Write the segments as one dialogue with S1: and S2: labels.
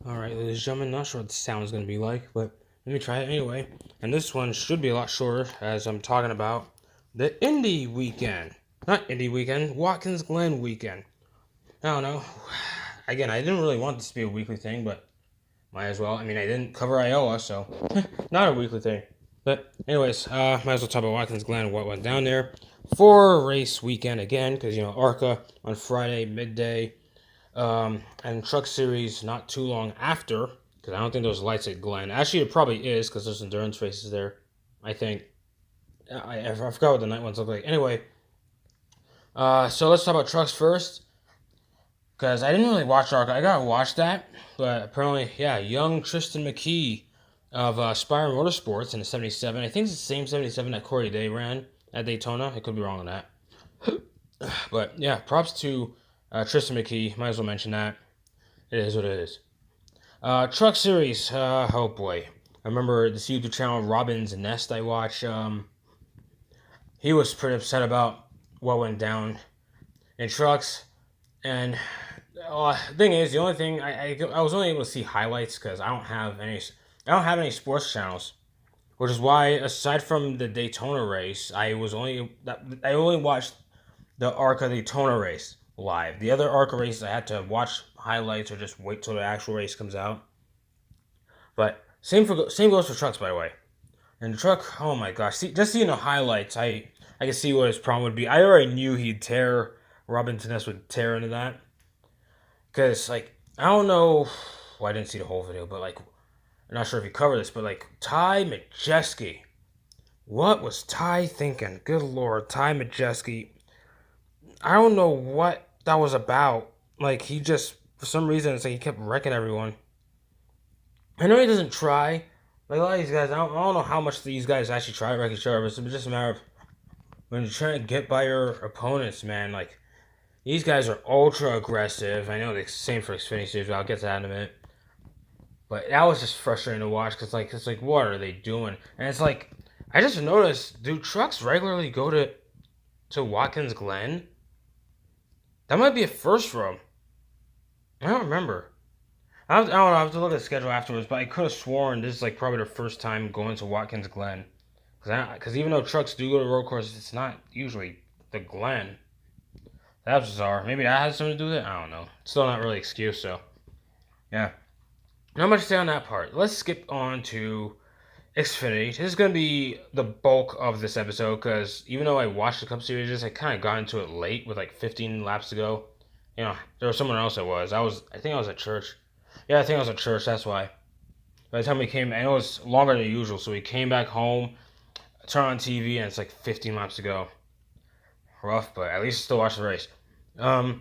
S1: Alright, ladies and gentlemen, not sure what the sound is going to be like, but let me try it anyway. And this one should be a lot shorter, as I'm talking about the Indie weekend. Not Indie weekend, Watkins Glen weekend. I don't know. Again, I didn't really want this to be a weekly thing, but might as well. I mean, I didn't cover Iowa, so not a weekly thing. But anyways, might as well talk about Watkins Glen, what went down there. For race weekend again, because, ARCA on Friday, midday. And Truck Series not too long after, because I don't think there's lights at Glen. Actually, it probably is, because there's endurance races there, I think. I forgot what the night ones look like. Anyway, so let's talk about trucks first, because I didn't really watch ARCA. I gotta watch that, but apparently, yeah, young Tristan McKee of Spire Motorsports in the 77. I think it's the same 77 that Corey Day ran at Daytona. I could be wrong on that. But yeah, props to Tristan McKee. Might as well mention that. It is what it is. Truck Series. Oh boy. I remember this YouTube channel, Robin's Nest, I watch. He was pretty upset about what went down in trucks. And the thing is, the only thing I was only able to see highlights because I don't have any sports channels, which is why aside from the Daytona race, I only watched the ARCA Daytona race live. The other ARCA races I had to watch highlights or just wait till the actual race comes out. But same goes for trucks, by the way. And the truck, oh my gosh, just seeing the highlights, I can see what his problem would be. I already knew he'd tear. Robinson S would tear into that. Because, I don't know. Well, I didn't see the whole video, but, I'm not sure if you covered this, but, Ty Majeski. What was Ty thinking? Good Lord, Ty Majeski. I don't know what that was about. He just, for some reason, it's like he kept wrecking everyone. I know he doesn't try. A lot of these guys, I don't know how much these guys actually try to wreck each other, but it's just a matter of when you're trying to get by your opponents, man. These guys are ultra aggressive. I know the same for Xfinity Series, but I'll get to that in a minute. But that was just frustrating to watch because, it's like, what are they doing? And it's like, I just noticed, do trucks regularly go to Watkins Glen? That might be a first for them. I don't remember. I don't know. I have to look at the schedule afterwards, but I could have sworn this is probably their first time going to Watkins Glen. Because even though trucks do go to road courses, it's not usually the Glen. That's bizarre. Maybe that has something to do with it. I don't know. Still not really an excuse. So yeah, not much to say on that part. Let's skip on to Xfinity. This is going to be the bulk of this episode because even though I watched the Cup Series, I kind of got into it late with 15 laps to go. There was someone else I think I was at church. Yeah, I think I was at church, that's why. By the time we came, I know it was longer than usual, so we came back home, turned on TV, and it's 15 laps to go. Rough, but at least still watch the race. Not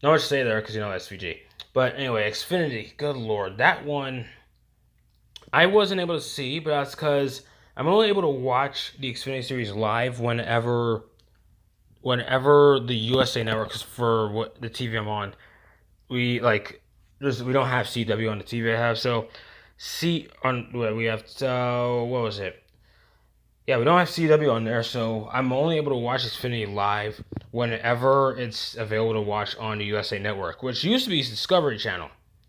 S1: much to say there, because SVG. But anyway, Xfinity, good lord. That one, I wasn't able to see, but that's because I'm only able to watch the Xfinity Series live whenever the USA Network, because for what the TV I'm on, we don't have CW on the TV I have, so we have, what was it? Yeah, we don't have CW on there, so I'm only able to watch Xfinity live whenever it's available to watch on the USA Network, which used to be Discovery Channel,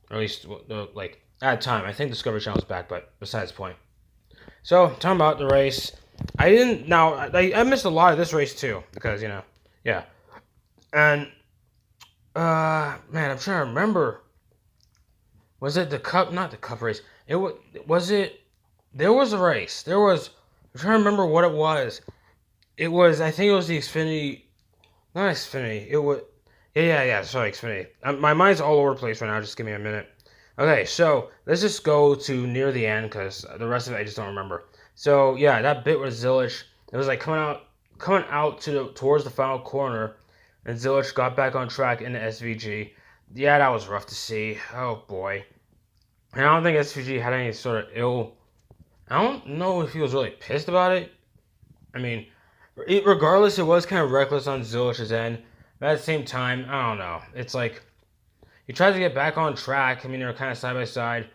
S1: or at least at the time. I think Discovery Channel's back, but besides the point. So talking about the race, I missed a lot of this race too because yeah, and man, I'm trying to remember. Was it the Cup? Not the Cup race. Was it? There was a race. I'm trying to remember what it was. I think it was the Xfinity. Not Xfinity. It was. Yeah. Sorry, Xfinity. My mind's all over the place right now. Just give me a minute. Okay, so let's just go to near the end because the rest of it I just don't remember. So yeah, that bit with Zilich. It was coming out towards the final corner, and Zilich got back on track in the SVG. Yeah, that was rough to see. Oh boy. And I don't think SVG had any sort of ill. I don't know if he was really pissed about it. I mean, regardless, it was kind of reckless on Zilich's end. But at the same time, I don't know. It's he tried to get back on track. I mean, they were kind of side by side.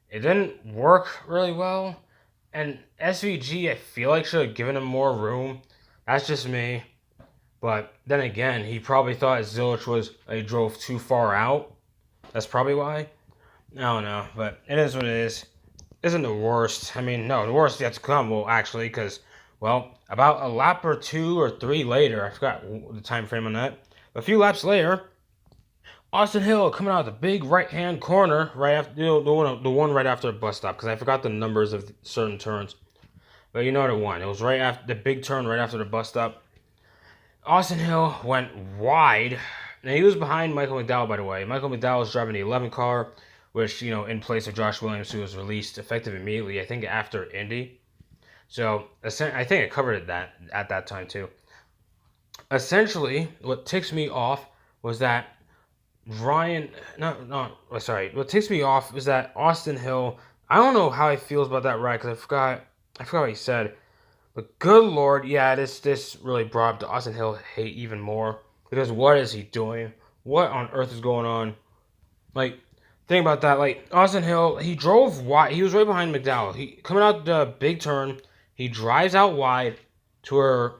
S1: It didn't work really well. And SVG, I feel like, should have given him more room. That's just me. But then again, he probably thought Zilich drove too far out. That's probably why. I don't know, but it is what it is. Isn't the worst. I mean, no, the worst yet to come, well, actually, because, well, about a lap or 2 or 3 later, I forgot the time frame on that, a few laps later, Austin Hill coming out of the big right-hand corner right after the one right after the bus stop, because I forgot the numbers of certain turns. But you know the one. It was right after the big turn right after the bus stop. Austin Hill went wide. Now, he was behind Michael McDowell, by the way. Michael McDowell was driving the 11 car, which, in place of Josh Williams, who was released effective immediately, I think, after Indy. So, I think I covered that at that time, too. Essentially, what ticks me off was that what ticks me off is that Austin Hill, I don't know how he feels about that ride, because I forgot what he said. But good lord, yeah, this really brought up the Austin Hill hate even more. Because what is he doing? What on earth is going on? Like, think about that. Like, Austin Hill, he drove wide. He was right behind McDowell. He coming out the big turn. He drives out wide to where,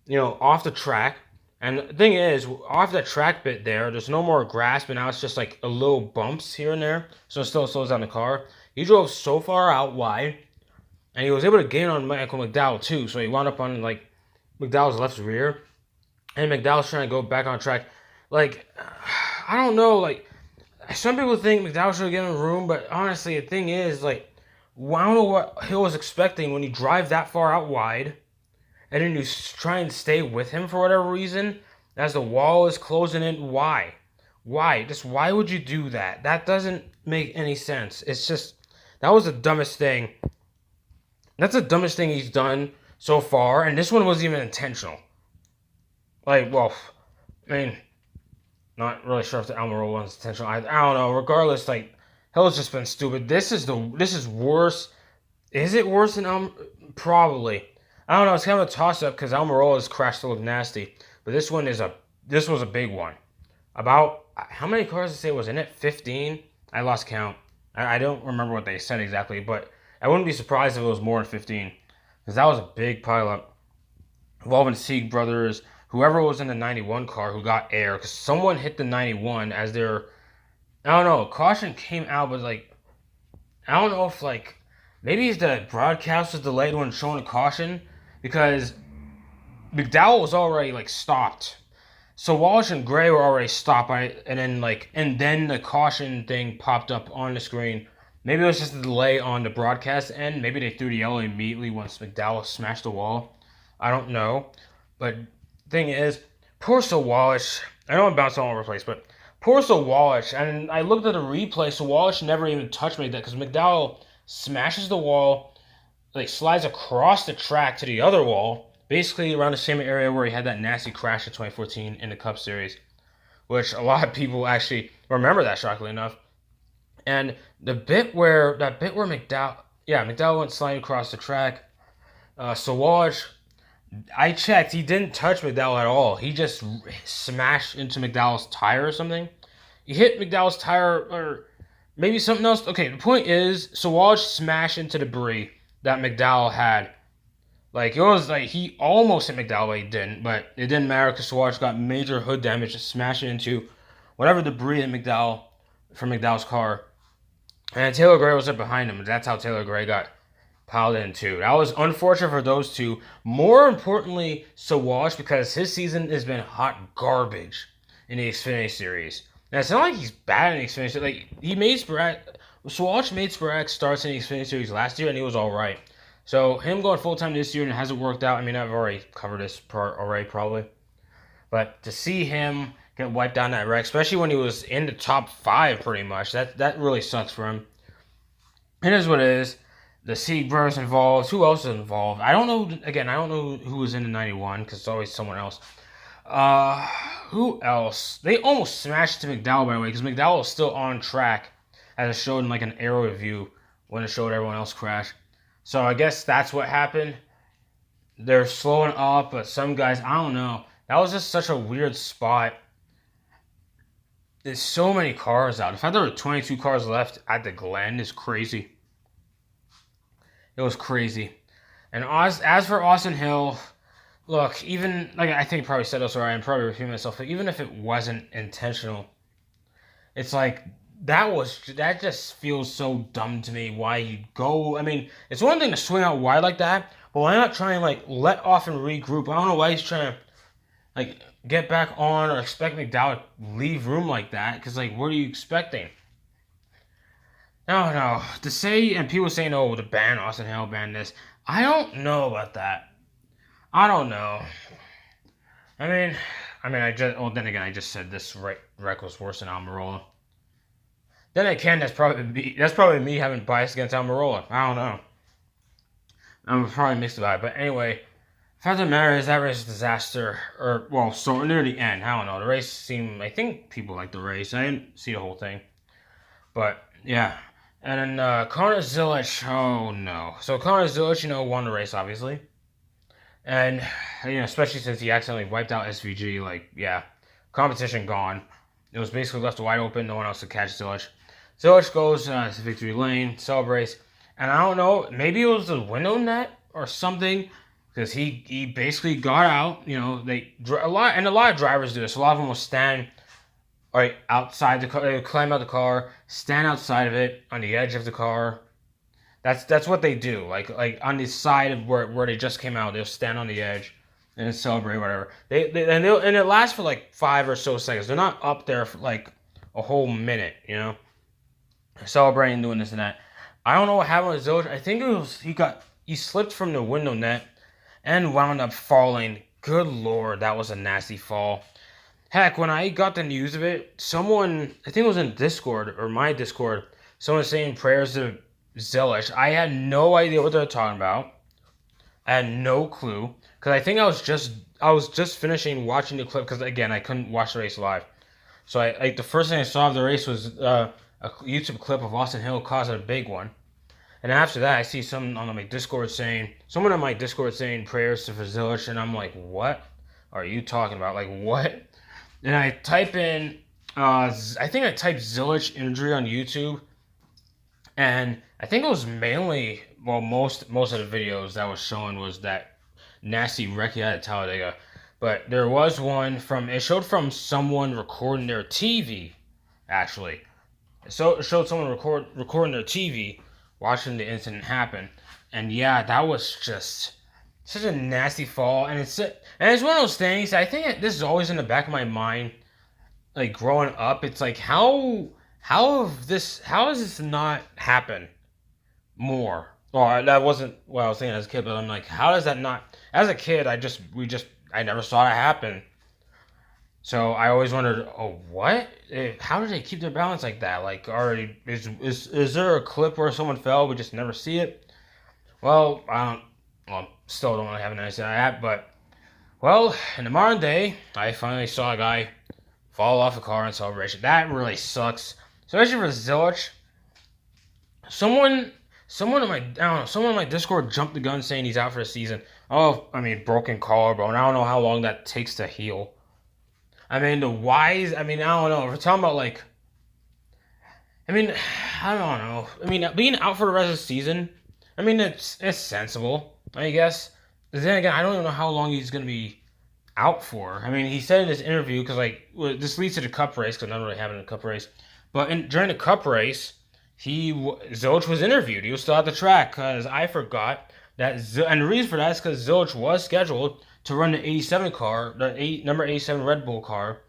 S1: off the track. And the thing is, off that track bit there's no more grass, but now it's just like a little bumps here and there. So it still slows down the car. He drove so far out wide, and he was able to gain on Michael McDowell too. So he wound up on like McDowell's left rear, and McDowell's trying to go back on track. Like, I don't know. Like, some people think McDowell should get in the room, but honestly, the thing is, like, I don't know what Hill was expecting when you drive that far out wide, and then you try and stay with him for whatever reason as the wall is closing in. Why? Why would you do that? That doesn't make any sense. It's just, that was the dumbest thing. That's the dumbest thing he's done so far, and this one wasn't even intentional. Like, well, I mean, not really sure if the Almirola one's intentional. I don't know. Regardless, like, Hill's just been stupid. This is worse. Is it worse than Probably. I don't know. It's kind of a toss up because Almirola's crash still looked nasty, but this was a big one. About how many cars did they say was in it? 15. I lost count. I don't remember what they said exactly, but I wouldn't be surprised if it was more than 15, because that was a big pileup involving Sieg brothers, whoever was in the 91 car who got air, because someone hit the 91 as their, I don't know, caution came out, but like, I don't know if like, maybe the broadcast was delayed when showing a caution, because McDowell was already like stopped. So Walsh and Gray were already stopped and then the caution thing popped up on the screen. Maybe it was just a delay on the broadcast end. Maybe they threw the yellow immediately once McDowell smashed the wall. I don't know. But thing is, poor Walsh. I know I'm bouncing all over the place, but poor Walsh. And I looked at the replay, so Walsh never even touched McDowell, because McDowell smashes the wall, like slides across the track to the other wall, basically around the same area where he had that nasty crash in 2014 in the Cup Series, which a lot of people actually remember that, shockingly enough. And the bit where McDowell went sliding across the track. So Walsh, I checked, he didn't touch McDowell at all. He just smashed into McDowell's tire or something. He hit McDowell's tire or maybe something else. Okay, the point is, so Walsh smashed into debris that McDowell had. Like, it was like he almost hit McDowell, but he didn't. But it didn't matter because Walsh got major hood damage, just smashing into whatever debris in from McDowell's car. And Taylor Gray was up behind him. And that's how Taylor Gray got piled in too. That was unfortunate for those two. More importantly, Walsh, because his season has been hot garbage in the Xfinity Series. Now, it's not like he's bad in the Xfinity Series. Like, Walsh made sporadic starts in the Xfinity Series last year, and he was all right. So him going full-time this year and it hasn't worked out. I mean, I've already covered this part already probably. But to see him get wiped down that wreck, especially when he was in the top 5 pretty much, that really sucks for him. It is what it is. The Sieg brothers involved. Who else is involved? I don't know. Again, I don't know who was in the 91 because it's always someone else. Who else? They almost smashed to McDowell, by the way, because McDowell was still on track as it showed in like an aero view when it showed everyone else crash. So I guess that's what happened. They're slowing up, but some guys, I don't know. That was just such a weird spot. There's so many cars out. The fact there were 22 cars left at the Glen is crazy. It was crazy. And as for Austin Hill, look, even, like I think I probably said this already, I'm probably repeating myself, but even if it wasn't intentional, it's like that just feels so dumb to me. Why you go? I mean, it's one thing to swing out wide like that, but why not try and like let off and regroup? I don't know why he's trying to like get back on or expect McDowell to leave room like that. Because like, what are you expecting? No. To say and people saying, "Oh, to ban Austin Hill, ban this." I don't know about that. I don't know. I mean, I just. Well, then again, I just said this rec was worse than Almirola. Then again, that's probably me having bias against Almirola. I don't know. I'm probably mixed about it, but anyway, fact of the matter is that race is a disaster. Or well, so near the end, I don't know. The race seemed. I think people liked the race. I didn't see the whole thing, but yeah. And then Connor Zilic. Oh no. So Connor Zilic, won the race obviously, and especially since he accidentally wiped out SVG. Like yeah, competition gone. It was basically left wide open. No one else could catch Zilic. Zilic goes to victory lane, celebrates, and I don't know, maybe it was the window net or something, because he basically got out. A lot of drivers do this. A lot of them will stand right outside the car, they climb out the car, stand outside of it on the edge of the car. That's what they do. Like on the side of where they just came out, they'll stand on the edge and celebrate whatever. And it lasts for like 5 or so seconds. They're not up there for like a whole minute, celebrating, doing this and that. I don't know what happened with Zilic. I think it was he slipped from the window net and wound up falling. Good lord, that was a nasty fall. Heck, when I got the news of it, someone, I think it was in Discord or my Discord, someone was saying prayers to Zilic. I had no idea what they were talking about. I had no clue because I think I was just finishing watching the clip because again I couldn't watch the race live. So the first thing I saw of the race was a YouTube clip of Austin Hill causing a big one, and after that I see someone on my Discord saying prayers to Zilic, and I'm like, what are you talking about? Like what? And I type in, I think I typed Zilic injury on YouTube, and I think it was mainly, well, most of the videos that was showing was that nasty wreck he had at Talladega. But there was one it showed from someone recording their TV, actually. So it showed someone recording their TV, watching the incident happen. And yeah, that was just such a nasty fall. And it's one of those things, I think this is always in the back of my mind, like growing up. It's like, how has this not happened more? Well, that wasn't what I was thinking as a kid, but I'm like, how does that not? As a kid, I never saw it happen. So I always wondered, oh, what? How do they keep their balance like that? Like, is there a clip where someone fell, we just never see it? Well, still don't really have an answer to that, but, well, in the modern day, I finally saw a guy fall off a car in celebration. That really sucks, especially for Zilic. Someone on my Discord jumped the gun saying he's out for the season. Oh, broken collarbone. I don't know how long that takes to heal. I don't know. If we're talking about like, I don't know. Being out for the rest of the season, it's sensible, I guess. But then again, I don't even know how long he's gonna be out for. He said in this interview, because this leads to the Cup race, because I'm not really having a Cup race. But during the Cup race, Zilic was interviewed. He was still at the track, because I forgot that, and the reason for that is because Zilic was scheduled to run the 87 car, number 87 Red Bull car,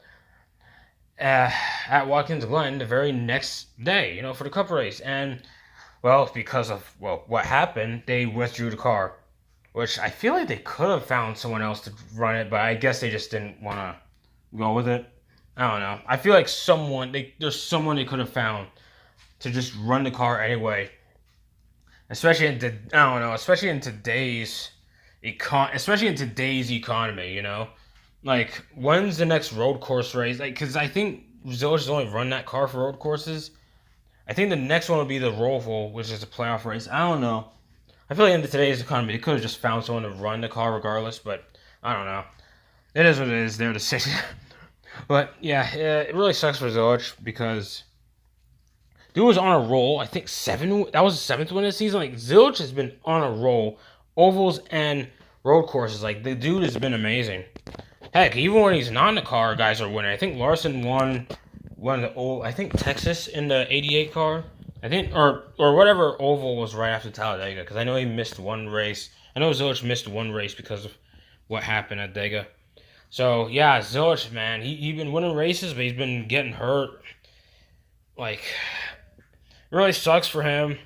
S1: at Watkins Glen the very next day, for the Cup race. And, well, because of, what happened, they withdrew the car, which I feel like they could have found someone else to run it, but I guess they just didn't want to go with it. I don't know. I feel like there's someone they could have found to just run the car anyway. Especially in today's economy, Like, when's the next road course race? Because I think Zilic has only run that car for road courses. I think the next one will be the Roval, which is a playoff race. I don't know. I feel like in today's economy, they could have just found someone to run the car regardless, but I don't know. It is what it is. Their decision. But, yeah, it really sucks for Zilic because dude was on a roll. I think that was the 7th win this season. Like, Zilic has been on a roll. Ovals and road courses. Like, the dude has been amazing. Heck, even when he's not in the car, guys are winning. I think Larson won one of the old, I think Texas in the '88 car. I think, or whatever oval was right after Talladega, because I know he missed one race. I know Zilch missed one race because of what happened at Dega. So yeah, Zilch, man, he been winning races, but he's been getting hurt. Like, it really sucks for him.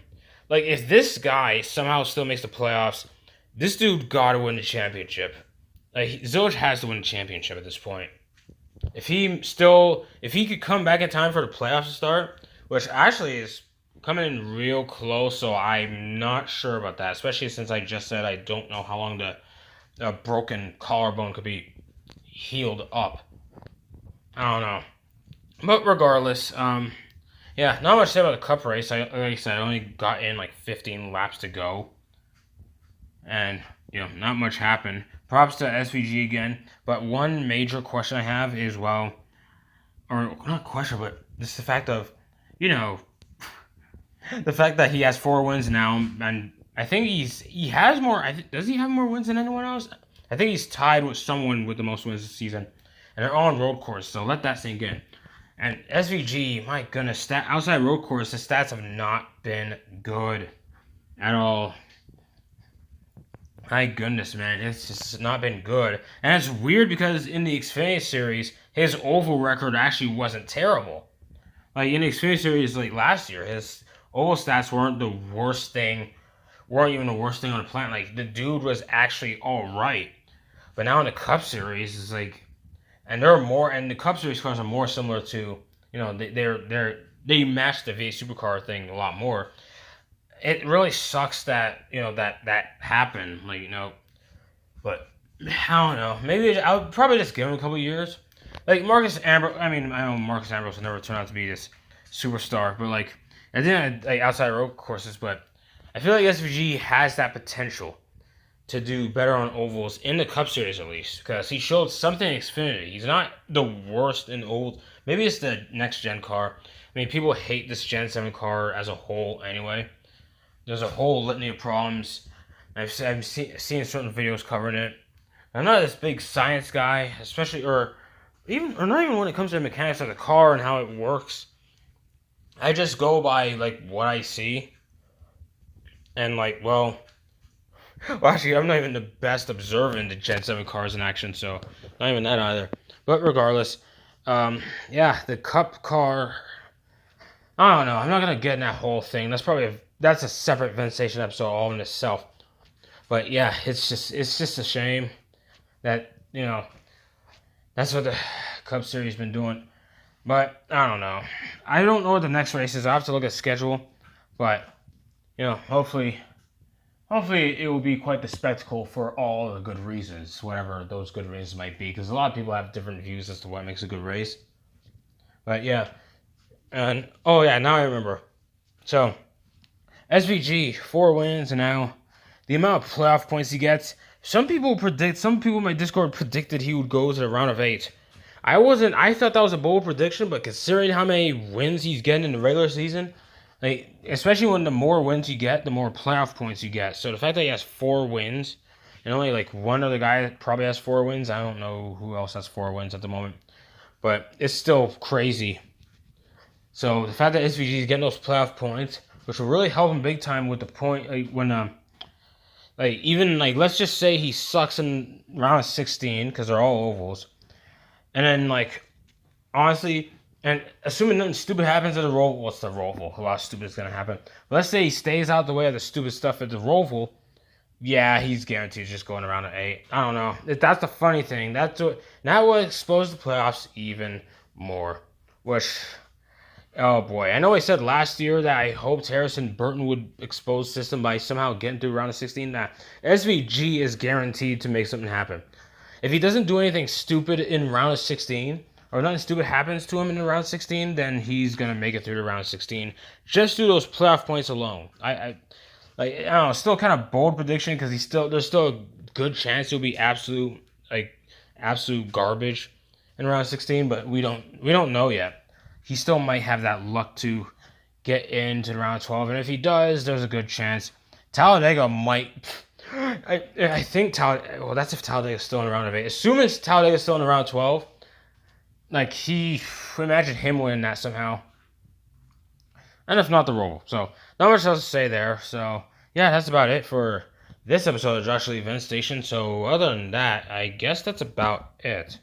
S1: Like, if this guy somehow still makes the playoffs, this dude gotta win the championship. Like, Zilch has to win the championship at this point. If he could come back in time for the playoffs to start, which actually is coming in real close, so I'm not sure about that, especially since I just said I don't know how long the broken collarbone could be healed up. I don't know. But regardless, yeah, not much to say about the Cup race. Like I said, I only got in like 15 laps to go. And, not much happened. Props to SVG again. But one major question I have is, well, or not question, but just the fact of, the fact that he has 4 wins now, and I think he has more. Does he have more wins than anyone else? I think he's tied with someone with the most wins this season, and they're all on road course. So let that sink in. And SVG, my goodness, outside road course, the stats have not been good at all. My goodness, man, it's just not been good. And it's weird because in the Xfinity Series, his oval record actually wasn't terrible. Like, in the Xfinity Series, like, last year, his oval stats weren't even the worst thing on the planet. Like, the dude was actually all right. But now in the Cup Series, it's like, and the Cup Series cars are more similar to, they match the V8 Supercar thing a lot more. It really sucks that, that happened, but I don't know. Maybe I would probably just give him a couple years. Like, Marcus Ambrose, I know Marcus Ambrose will never turn out to be this superstar, but, like, I didn't, like, outside road courses, but I feel like SVG has that potential to do better on ovals in the Cup Series at least, because he showed something in Xfinity. He's not the worst in ovals. Maybe it's the next gen car. I mean, people hate this Gen 7 car as a whole anyway. There's a whole litany of problems. I've seen certain videos covering it. I'm not this big science guy, especially, or not even when it comes to the mechanics of the car and how it works. I just go by, like, what I see. And, like, well, actually, I'm not even the best observing the Gen 7 cars in action, so not even that either. But regardless, yeah, the Cup car, I don't know. I'm not going to get in that whole thing. That's a separate Vince Station episode all in itself. But yeah, it's just a shame that, that's what the Cup Series been doing. But I don't know. I don't know what the next race is. I have to look at the schedule. But, hopefully it will be quite the spectacle for all the good reasons, whatever those good reasons might be. Because a lot of people have different views as to what makes a good race. But yeah. And, oh yeah, now I remember. So, SVG, 4 wins, and now the amount of playoff points he gets. Some people in my Discord predicted he would go to the round of 8. I thought that was a bold prediction, but considering how many wins he's getting in the regular season, like, especially when the more wins you get, the more playoff points you get. So the fact that he has 4 wins, and only like one other guy probably has 4 wins. I don't know who else has 4 wins at the moment, but it's still crazy. So the fact that SVG is getting those playoff points, which will really help him big time with the point, like, when let's just say he sucks in round of 16 because they're all ovals, and then, honestly, and assuming nothing stupid happens at the Roval, what's the Roval? A lot of stupid is gonna happen. But let's say he stays out the way of the stupid stuff at the Roval. Yeah, he's guaranteed just going around at 8. I don't know. That's the funny thing. That will expose the playoffs even more. Which, oh boy, I know I said last year that I hoped Harrison Burton would expose system by somehow getting through round of 16. Nah, SVG is guaranteed to make something happen. If he doesn't do anything stupid in round of 16, or nothing stupid happens to him in round 16, then he's gonna make it through to round 16 just through those playoff points alone. I don't know, still kind of bold prediction because there's still a good chance he'll be absolute garbage in round 16, but we don't know yet. He still might have that luck to get into round 12, and if he does, there's a good chance Talladega might. I think Talladega. Well, that's if Talladega's still in the round of 8. Assuming Talladega's still in the round 12. Like, imagine him winning that somehow. And if not, the Rumble. So, not much else to say there. So, yeah, that's about it for this episode of Josh Lee Event Station. So, other than that, I guess that's about it.